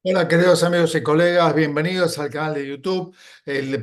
Hola, queridos amigos y colegas, bienvenidos al canal de YouTube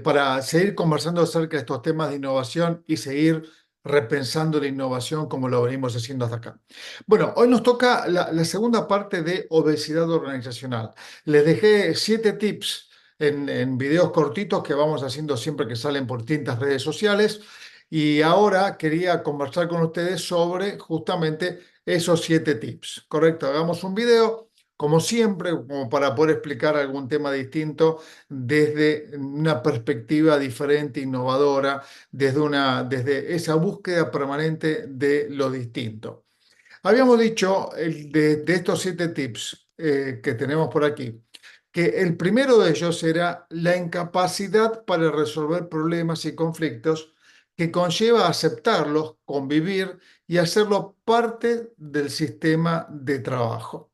para seguir conversando acerca de estos temas de innovación y seguir repensando la innovación como lo venimos haciendo hasta acá. Bueno, hoy nos toca la segunda parte de obesidad organizacional. Les dejé 7 tips en videos cortitos que vamos haciendo siempre que salen por distintas redes sociales y ahora quería conversar con ustedes sobre justamente esos 7 tips. Correcto, hagamos un video como siempre, como para poder explicar algún tema distinto desde una perspectiva diferente, innovadora, desde esa búsqueda permanente de lo distinto. Habíamos dicho de estos 7 tips que tenemos por aquí, que el primero de ellos era la incapacidad para resolver problemas y conflictos que conlleva aceptarlos, convivir y hacerlo parte del sistema de trabajo.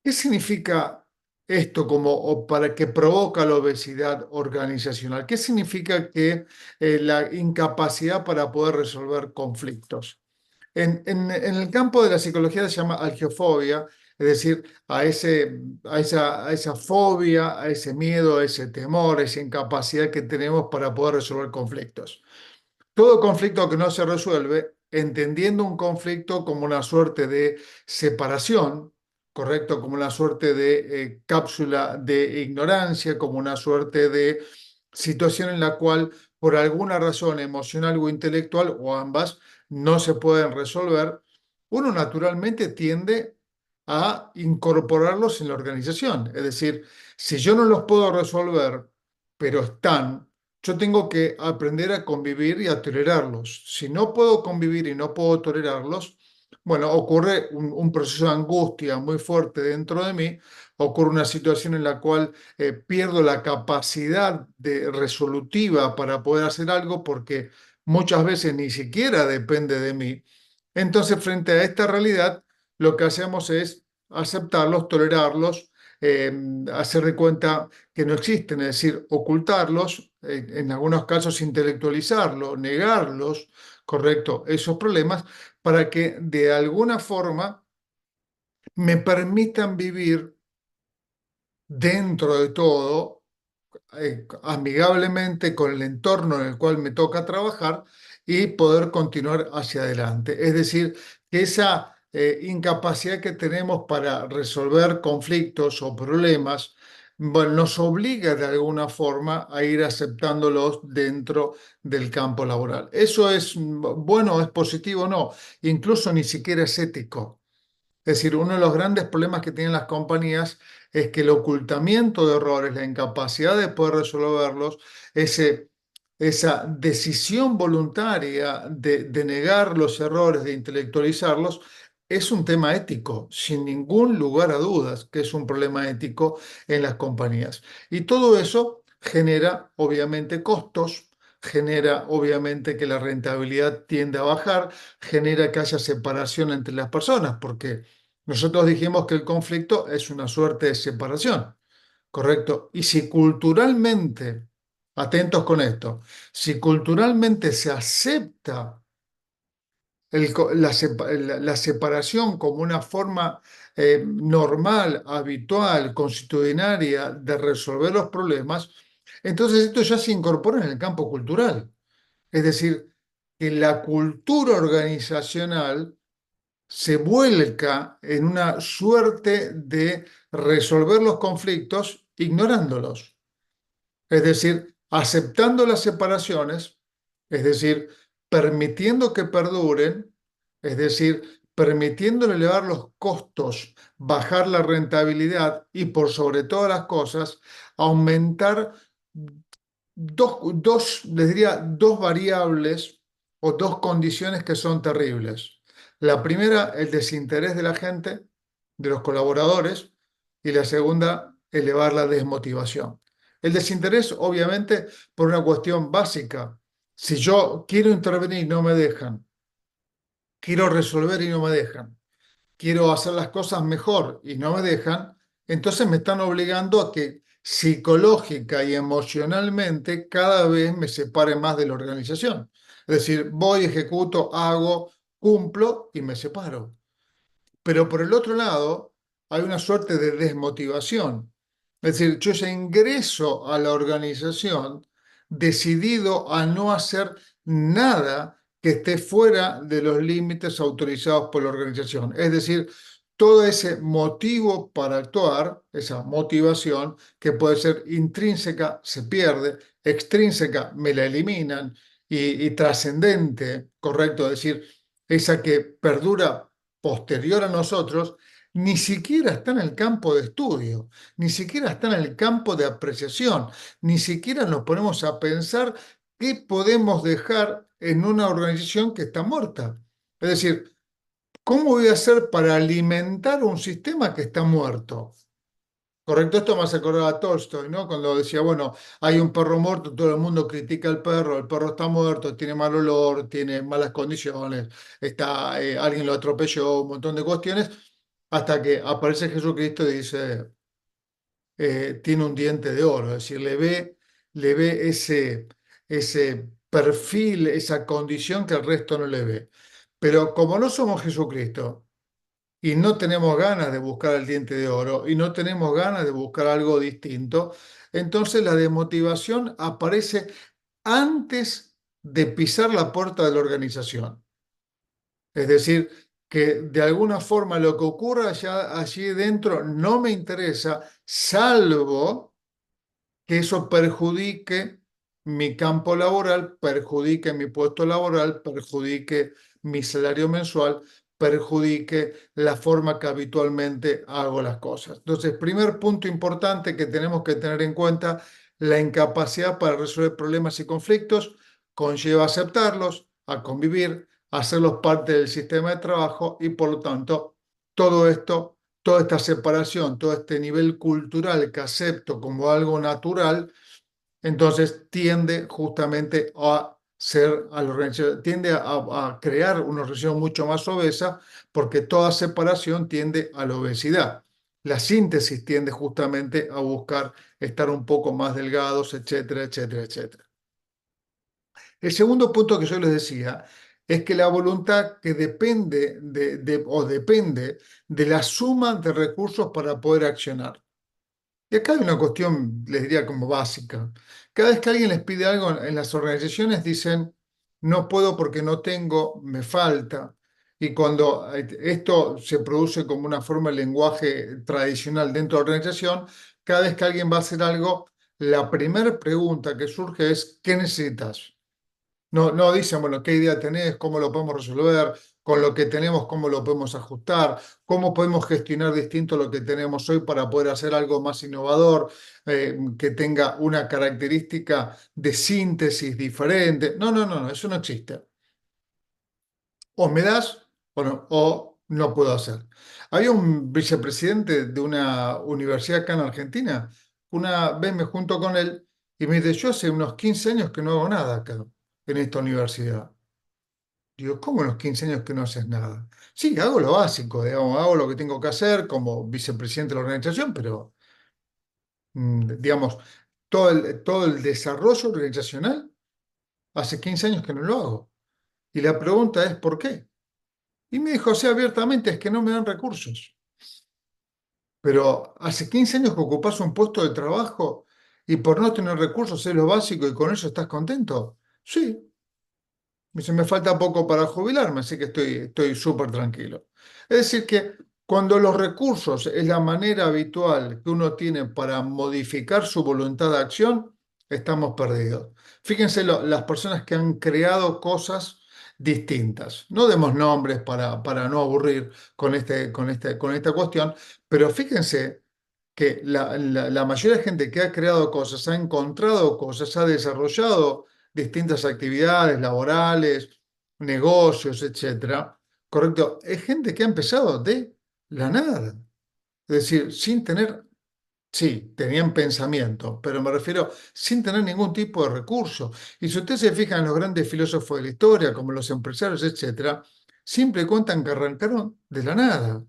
¿Qué significa esto como o para que provoca la obesidad organizacional? ¿Qué significa que la incapacidad para poder resolver conflictos? En el campo de la psicología se llama agiofobia, es decir, a esa fobia, a ese miedo, a ese temor, a esa incapacidad que tenemos para poder resolver conflictos. Todo conflicto que no se resuelve, entendiendo un conflicto como una suerte de separación, ¿correcto? Como una suerte de cápsula de ignorancia, como una suerte de situación en la cual, por alguna razón emocional o intelectual, o ambas, no se pueden resolver, uno naturalmente tiende a incorporarlos en la organización. Es decir, si yo no los puedo resolver, pero están, yo tengo que aprender a convivir y a tolerarlos. Si no puedo convivir y no puedo tolerarlos, bueno, ocurre un proceso de angustia muy fuerte dentro de mí, ocurre una situación en la cual pierdo la capacidad resolutiva para poder hacer algo porque muchas veces ni siquiera depende de mí. Entonces, frente a esta realidad, lo que hacemos es aceptarlos, tolerarlos, hacer de cuenta que no existen, es decir, ocultarlos, en algunos casos intelectualizarlos, negarlos, correcto, esos problemas, para que de alguna forma me permitan vivir dentro de todo, amigablemente con el entorno en el cual me toca trabajar y poder continuar hacia adelante. Es decir, que esa incapacidad que tenemos para resolver conflictos o problemas, bueno, nos obliga de alguna forma a ir aceptándolos dentro del campo laboral. ¿Eso es bueno, es positivo? No, incluso ni siquiera es ético. Es decir, uno de los grandes problemas que tienen las compañías es que el ocultamiento de errores, la incapacidad de poder resolverlos, esa decisión voluntaria de negar los errores, de intelectualizarlos, es un tema ético, sin ningún lugar a dudas, que es un problema ético en las compañías. Y todo eso genera, obviamente, costos, genera, obviamente, que la rentabilidad tiende a bajar, genera que haya separación entre las personas, porque nosotros dijimos que el conflicto es una suerte de separación, ¿correcto? Y si culturalmente, atentos con esto, si culturalmente se acepta la separación como una forma normal, habitual, constitucionaria de resolver los problemas, entonces esto ya se incorpora en el campo cultural. Es decir, que la cultura organizacional se vuelca en una suerte de resolver los conflictos ignorándolos. Es decir, aceptando las separaciones, es decir, permitiendo que perduren, es decir, permitiendo elevar los costos, bajar la rentabilidad y por sobre todas las cosas, aumentar les diría, dos variables o dos condiciones que son terribles. La primera, el desinterés de la gente, de los colaboradores, y la segunda, elevar la desmotivación. El desinterés, obviamente, por una cuestión básica. Si yo quiero intervenir y no me dejan, quiero resolver y no me dejan, quiero hacer las cosas mejor y no me dejan, entonces me están obligando a que psicológica y emocionalmente cada vez me separe más de la organización. Es decir, voy, ejecuto, hago, cumplo y me separo. Pero por el otro lado, hay una suerte de desmotivación. Es decir, yo ya ingreso a la organización decidido a no hacer nada que esté fuera de los límites autorizados por la organización. Es decir, todo ese motivo para actuar, esa motivación que puede ser intrínseca, se pierde, extrínseca, me la eliminan, y trascendente, correcto, es decir, esa que perdura posterior a nosotros, ni siquiera está en el campo de estudio, ni siquiera está en el campo de apreciación, ni siquiera nos ponemos a pensar qué podemos dejar en una organización que está muerta. Es decir, ¿cómo voy a hacer para alimentar un sistema que está muerto? Correcto, esto me hace acordar a Tolstoy, ¿no? Cuando decía, bueno, hay un perro muerto, todo el mundo critica al perro, el perro está muerto, tiene mal olor, tiene malas condiciones, está, alguien lo atropelló, un montón de cuestiones, hasta que aparece Jesucristo y dice, tiene un diente de oro, es decir, le ve ese perfil, esa condición que el resto no le ve. Pero como no somos Jesucristo, y no tenemos ganas de buscar el diente de oro y no tenemos ganas de buscar algo distinto, entonces la desmotivación aparece antes de pisar la puerta de la organización. Es decir, que de alguna forma lo que ocurra allá, allí dentro no me interesa, salvo que eso perjudique mi campo laboral, perjudique mi puesto laboral, perjudique mi salario mensual, perjudique la forma que habitualmente hago las cosas. Entonces, primer punto importante que tenemos que tener en cuenta, la incapacidad para resolver problemas y conflictos conlleva aceptarlos, a convivir, a hacerlos parte del sistema de trabajo y por lo tanto todo esto, toda esta separación, todo este nivel cultural que acepto como algo natural, entonces tiende justamente a ser, a la organización, tiende a crear una organización mucho más obesa, porque toda separación tiende a la obesidad. La síntesis tiende justamente a buscar estar un poco más delgados, etcétera, etcétera, etcétera. El segundo punto que yo les decía es que la voluntad que depende o depende de la suma de recursos para poder accionar. Y acá hay una cuestión, les diría, como básica. Cada vez que alguien les pide algo en las organizaciones, dicen, no puedo porque no tengo, me falta. Y cuando esto se produce como una forma de lenguaje tradicional dentro de la organización, cada vez que alguien va a hacer algo, la primera pregunta que surge es, ¿qué necesitas? No, no dicen, bueno, ¿qué idea tenés? ¿Cómo lo podemos resolver? Con lo que tenemos, ¿cómo lo podemos ajustar? ¿Cómo podemos gestionar distinto lo que tenemos hoy para poder hacer algo más innovador, que tenga una característica de síntesis diferente? No, no, no, no, eso no existe. O me das o no puedo hacer. Había un vicepresidente de una universidad acá en Argentina. Una vez me junto con él y me dice, yo hace unos 15 años que no hago nada acá, en esta universidad. Digo, ¿cómo en los 15 años que no haces nada? Sí, hago lo básico, digamos, hago lo que tengo que hacer como vicepresidente de la organización, pero, digamos, todo el desarrollo organizacional hace 15 años que no lo hago. Y la pregunta es, ¿por qué? Y me dijo así abiertamente, es que no me dan recursos. Pero hace 15 años que ocupas un puesto de trabajo y por no tener recursos es lo básico y con eso estás contento. Sí, me dice, me falta poco para jubilarme, así que estoy súper tranquilo. Es decir, que cuando los recursos es la manera habitual que uno tiene para modificar su voluntad de acción, estamos perdidos. Fíjense las personas que han creado cosas distintas. No demos nombres para no aburrir con esta cuestión, pero fíjense que la mayoría de gente que ha creado cosas, ha encontrado cosas, ha desarrollado distintas actividades laborales, negocios, etcétera, correcto, es gente que ha empezado de la nada. Es decir, sin tener, sí, tenían pensamiento, pero me refiero sin tener ningún tipo de recurso. Y si ustedes se fijan en los grandes filósofos de la historia, como los empresarios, etcétera, siempre cuentan que arrancaron de la nada,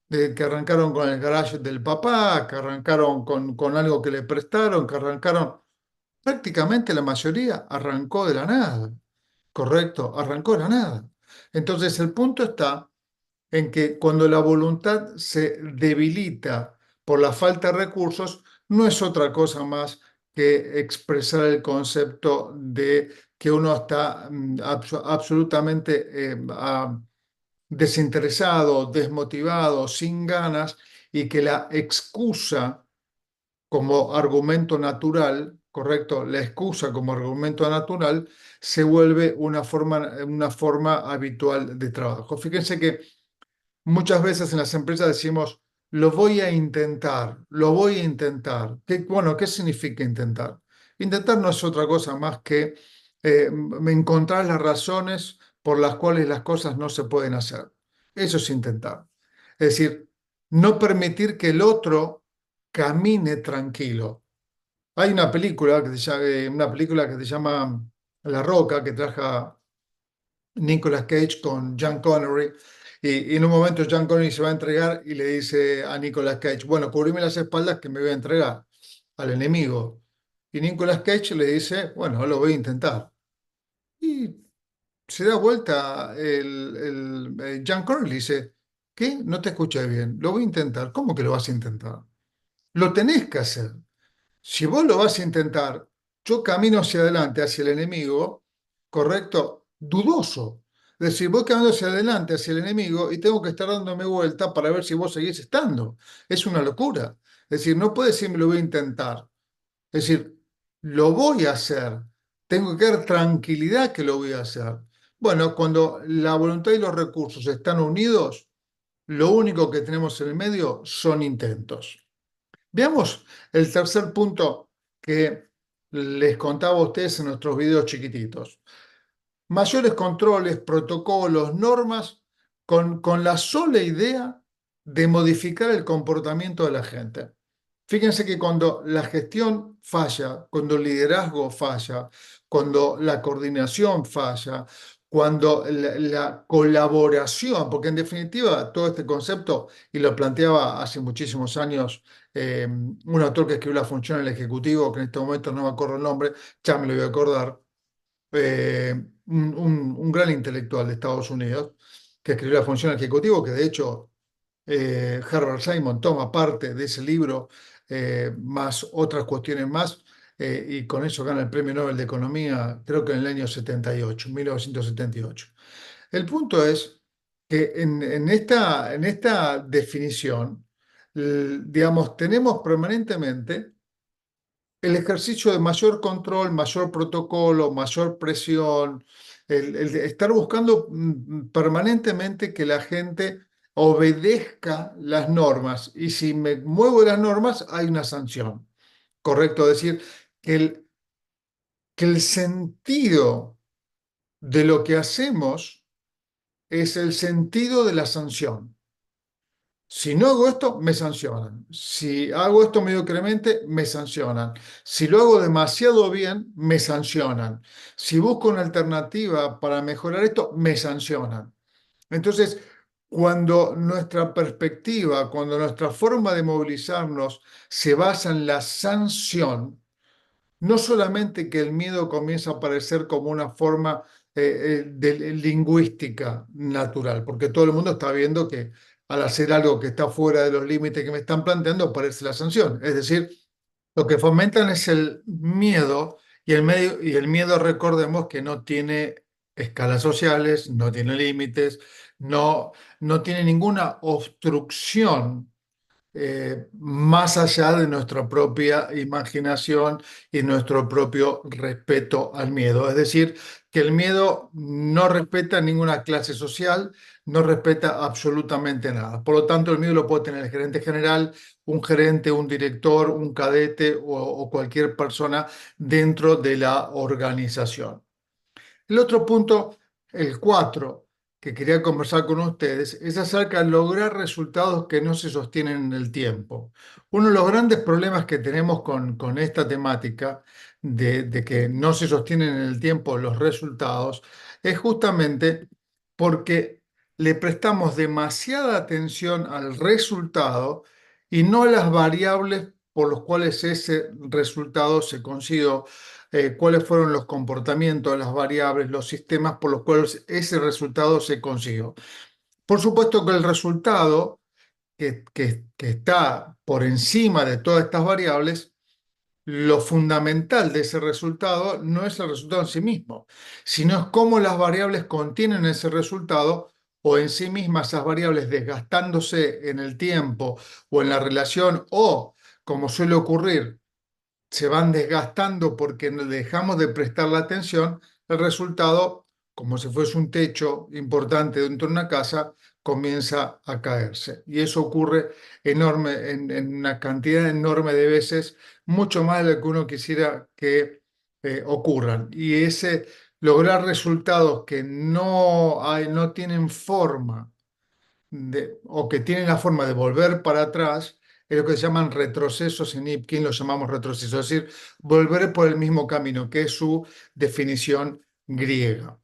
de que arrancaron con el garage del papá, que arrancaron con algo que le prestaron, que arrancaron, prácticamente la mayoría arrancó de la nada. Correcto, arrancó de la nada. Entonces el punto está en que cuando la voluntad se debilita por la falta de recursos, no es otra cosa más que expresar el concepto de que uno está absolutamente desinteresado, desmotivado, sin ganas, y que la excusa como argumento natural, ¿correcto? La excusa como argumento natural se vuelve una forma habitual de trabajo. Fíjense que muchas veces en las empresas decimos, lo voy a intentar, lo voy a intentar. Bueno, ¿qué significa intentar? Intentar no es otra cosa más que encontrar las razones por las cuales las cosas no se pueden hacer. Eso es intentar. Es decir, no permitir que el otro camine tranquilo. Hay una película que se llama La Roca, que traja Nicolas Cage con John Connery, y en un momento John Connery se va a entregar y le dice a Nicolas Cage, bueno, cubrime las espaldas que me voy a entregar al enemigo. Y Nicolas Cage le dice, bueno, lo voy a intentar. Y se da vuelta John Connery y le dice, ¿qué? No te escuché bien, lo voy a intentar. ¿Cómo que lo vas a intentar? Lo tenés que hacer. Si vos lo vas a intentar, yo camino hacia adelante, hacia el enemigo, ¿correcto? Dudoso. Es decir, voy caminando hacia adelante, hacia el enemigo, y tengo que estar dándome vuelta para ver si vos seguís estando. Es una locura. Es decir, no puedes decirme lo voy a intentar. Es decir, lo voy a hacer. Tengo que dar tranquilidad que lo voy a hacer. Bueno, cuando la voluntad y los recursos están unidos, lo único que tenemos en el medio son intentos. Veamos el tercer punto que les contaba a ustedes en nuestros videos chiquititos. Mayores controles, protocolos, normas, con la sola idea de modificar el comportamiento de la gente. Fíjense que cuando la gestión falla, cuando el liderazgo falla, cuando la coordinación falla, cuando la colaboración, porque en definitiva todo este concepto, y lo planteaba hace muchísimos años un autor que escribió La función del ejecutivo, que en este momento no me acuerdo el nombre, ya me lo voy a acordar, un gran intelectual de Estados Unidos, que escribió La función del ejecutivo, que de hecho Herbert Simon toma parte de ese libro, más otras cuestiones más, y con eso gana el Premio Nobel de Economía, creo que en el año 78, 1978. El punto es que en esta definición, digamos, tenemos permanentemente el ejercicio de mayor control, mayor protocolo, mayor presión, el de estar buscando permanentemente que la gente obedezca las normas. Y si me muevo de las normas, hay una sanción. Correcto, es decir, que que el sentido de lo que hacemos es el sentido de la sanción. Si no hago esto, me sancionan. Si hago esto mediocremente, me sancionan. Si lo hago demasiado bien, me sancionan. Si busco una alternativa para mejorar esto, me sancionan. Entonces, cuando nuestra perspectiva, cuando nuestra forma de movilizarnos se basa en la sanción, no solamente que el miedo comienza a aparecer como una forma lingüística natural, porque todo el mundo está viendo que al hacer algo que está fuera de los límites que me están planteando, aparece la sanción. Es decir, lo que fomentan es el miedo, y el miedo, recordemos que no tiene escalas sociales, no tiene límites, no tiene ninguna obstrucción más allá de nuestra propia imaginación y nuestro propio respeto al miedo. Es decir, que el miedo no respeta ninguna clase social, no respeta absolutamente nada. Por lo tanto, el miedo lo puede tener el gerente general, un gerente, un director, un cadete o cualquier persona dentro de la organización. El otro punto, el 4, que quería conversar con ustedes, es acerca de lograr resultados que no se sostienen en el tiempo. Uno de los grandes problemas que tenemos con esta temática de que no se sostienen en el tiempo los resultados es justamente porque le prestamos demasiada atención al resultado y no a las variables por las cuales ese resultado se consiguió, cuáles fueron los comportamientos, las variables, los sistemas por los cuales ese resultado se consiguió. Por supuesto que el resultado que está por encima de todas estas variables, lo fundamental de ese resultado no es el resultado en sí mismo, sino es cómo las variables contienen ese resultado o en sí mismas esas variables desgastándose en el tiempo o en la relación o, como suele ocurrir, se van desgastando porque no dejamos de prestar la atención, el resultado, como si fuese un techo importante dentro de una casa, comienza a caerse. Y eso ocurre en una cantidad enorme de veces, mucho más de lo que uno quisiera que ocurran. Y ese lograr resultados que no tienen forma o que tienen la forma de volver para atrás, es lo que se llaman retrocesos. En Ipkin lo llamamos retrocesos, es decir, volver por el mismo camino, que es su definición griega.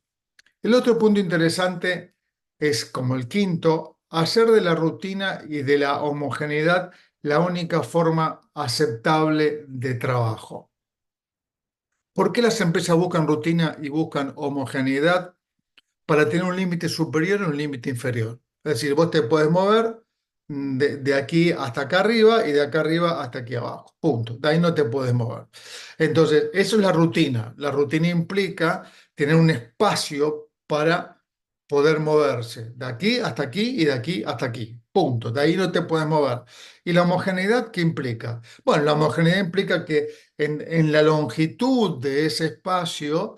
El otro punto interesante es, como el quinto, hacer de la rutina y de la homogeneidad la única forma aceptable de trabajo. ¿Por qué las empresas buscan rutina y buscan homogeneidad? Para tener un límite superior y un límite inferior. Es decir, vos te podés mover de aquí hasta acá arriba y de acá arriba hasta aquí abajo. Punto. De ahí no te puedes mover. Entonces, eso es la rutina. La rutina implica tener un espacio para poder moverse de aquí hasta aquí y de aquí hasta aquí. Punto. De ahí no te puedes mover. ¿Y la homogeneidad qué implica? Bueno, la homogeneidad implica que en la longitud de ese espacio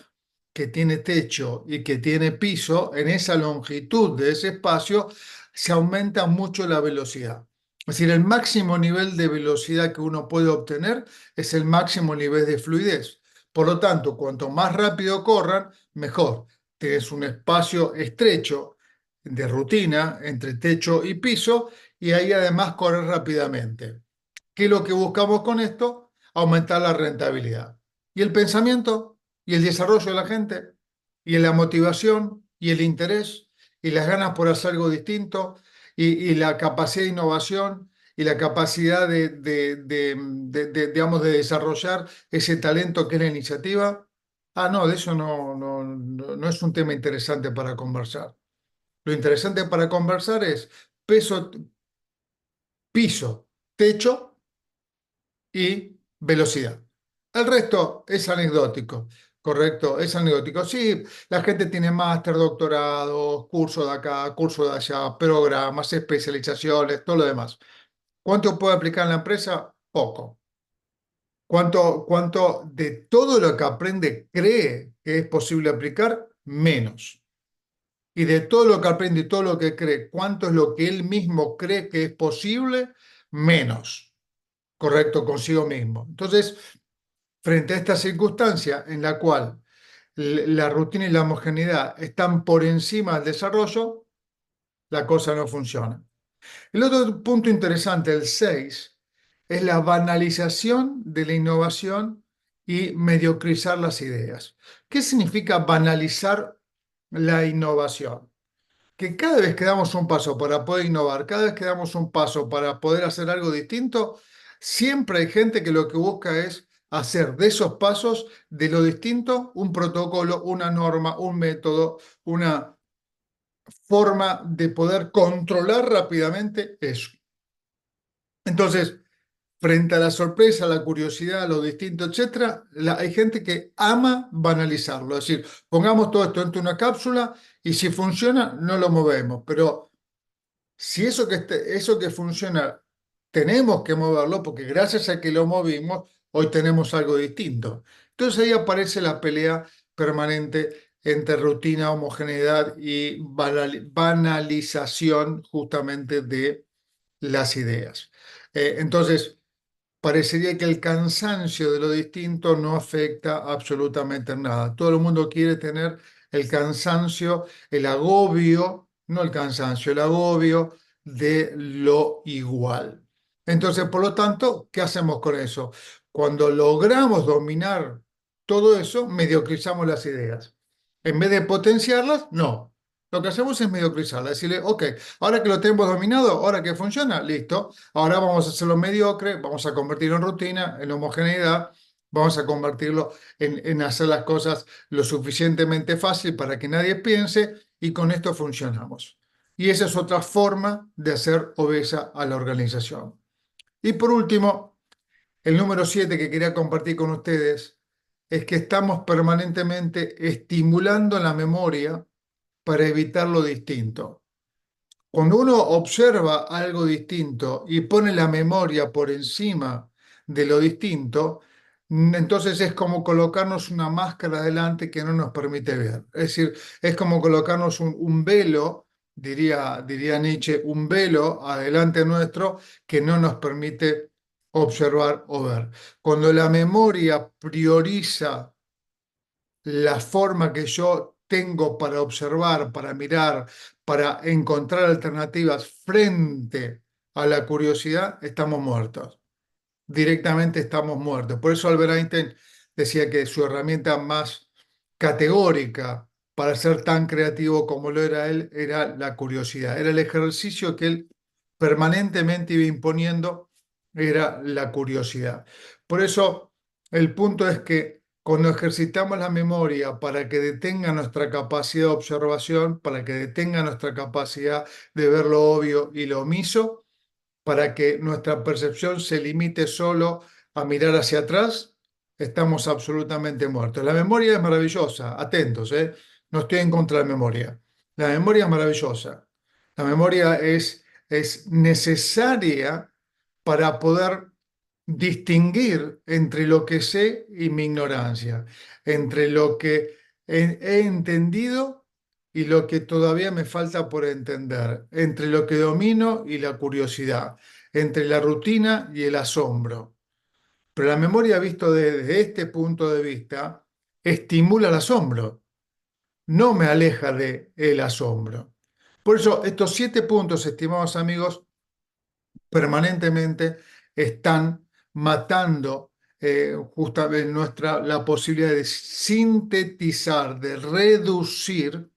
que tiene techo y que tiene piso, en esa longitud de ese espacio se aumenta mucho la velocidad. Es decir, el máximo nivel de velocidad que uno puede obtener es el máximo nivel de fluidez. Por lo tanto, cuanto más rápido corran, mejor. Tienes un espacio estrecho de rutina entre techo y piso y ahí además corres rápidamente. ¿Qué es lo que buscamos con esto? Aumentar la rentabilidad. ¿Y el pensamiento? ¿Y el desarrollo de la gente? ¿Y la motivación? ¿Y el interés? ¿Y las ganas por hacer algo distinto? ¿Y la capacidad de innovación? ¿Y la capacidad digamos, de desarrollar ese talento que es la iniciativa? Ah, no, de eso no es un tema interesante para conversar. Lo interesante para conversar es peso, piso, techo y velocidad. El resto es anecdótico, ¿correcto? Es anecdótico. Sí, la gente tiene máster, doctorados, cursos de acá, cursos de allá, programas, especializaciones, todo lo demás. ¿Cuánto puede aplicar en la empresa? Poco. ¿Cuánto de todo lo que aprende cree que es posible aplicar? Menos. Y de todo lo que aprende y todo lo que cree, ¿cuánto es lo que él mismo cree que es posible? Menos. Correcto, consigo mismo. Entonces, frente a esta circunstancia en la cual la rutina y la homogeneidad están por encima del desarrollo, la cosa no funciona. El otro punto interesante, el 6, es la banalización de la innovación y mediocrizar las ideas. ¿Qué significa banalizar la innovación? Que cada vez que damos un paso para poder innovar, cada vez que damos un paso para poder hacer algo distinto, siempre hay gente que lo que busca es hacer de esos pasos, de lo distinto, un protocolo, una norma, un método, una forma de poder controlar rápidamente eso. Entonces, frente a la sorpresa, la curiosidad, lo distinto, etcétera, hay gente que ama banalizarlo. Es decir, pongamos todo esto dentro de una cápsula y si funciona, no lo movemos. Pero si eso que funciona, tenemos que moverlo porque gracias a que lo movimos, hoy tenemos algo distinto. Entonces ahí aparece la pelea permanente entre rutina, homogeneidad y banalización justamente de las ideas. Entonces, parecería que el cansancio de lo distinto no afecta absolutamente en nada. Todo el mundo quiere tener el cansancio, el agobio, no el cansancio, el agobio de lo igual. Entonces, por lo tanto, ¿qué hacemos con eso? Cuando logramos dominar todo eso, mediocrizamos las ideas. En vez de potenciarlas, no. Lo que hacemos es mediocrizarlas, decirle, ok, ahora que lo tenemos dominado, ahora que funciona, listo. Ahora vamos a hacerlo mediocre, vamos a convertirlo en rutina, en homogeneidad, vamos a convertirlo en hacer las cosas lo suficientemente fácil para que nadie piense y con esto funcionamos. Y esa es otra forma de hacer obesa a la organización. Y por último, el número 7 que quería compartir con ustedes es que estamos permanentemente estimulando la memoria para evitar lo distinto. Cuando uno observa algo distinto y pone la memoria por encima de lo distinto, entonces es como colocarnos una máscara delante que no nos permite ver. Es decir, es como colocarnos un velo, diría Nietzsche, un velo adelante nuestro que no nos permite observar o ver. Cuando la memoria prioriza la forma que yo tengo para observar, para mirar, para encontrar alternativas frente a la curiosidad, estamos muertos. Directamente estamos muertos. Por eso Albert Einstein decía que su herramienta más categórica para ser tan creativo como lo era él era la curiosidad. Era el ejercicio que él permanentemente iba imponiendo, era la curiosidad. Por eso el punto es que cuando ejercitamos la memoria para que detenga nuestra capacidad de observación, para que detenga nuestra capacidad de ver lo obvio y lo omiso, para que nuestra percepción se limite solo a mirar hacia atrás, estamos absolutamente muertos. La memoria es maravillosa, atentos, ¿eh? No estoy en contra de la memoria. La memoria es maravillosa. La memoria es necesaria para poder distinguir entre lo que sé y mi ignorancia, entre lo que he entendido y lo que todavía me falta por entender, entre lo que domino y la curiosidad, entre la rutina y el asombro. Pero la memoria, visto desde este punto de vista, estimula el asombro, no me aleja de el asombro. Por eso, estos 7 puntos, estimados amigos, permanentemente están matando justamente la posibilidad de sintetizar, de reducir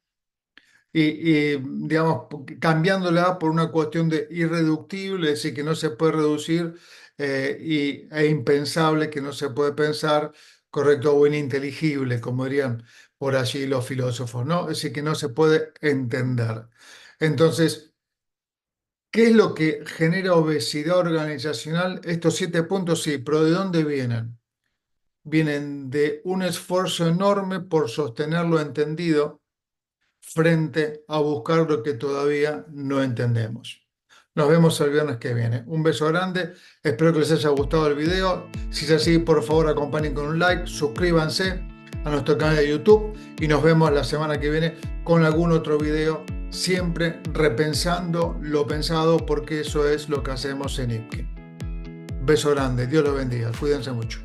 digamos, cambiándola por una cuestión de irreductible, es decir, que no se puede reducir, e impensable, que no se puede pensar, correcto, o ininteligible, como dirían por allí los filósofos, ¿no? Es decir, que no se puede entender. Entonces, ¿qué es lo que genera obesidad organizacional? Estos 7 puntos, sí, pero ¿de dónde vienen? Vienen de un esfuerzo enorme por sostener lo entendido frente a buscar lo que todavía no entendemos. Nos vemos el viernes que viene. Un beso grande, espero que les haya gustado el video. Si es así, por favor acompañen con un like, suscríbanse a nuestro canal de YouTube y nos vemos la semana que viene con algún otro video, siempre repensando lo pensado, porque eso es lo que hacemos en IPKIN. Beso grande, Dios los bendiga, cuídense mucho.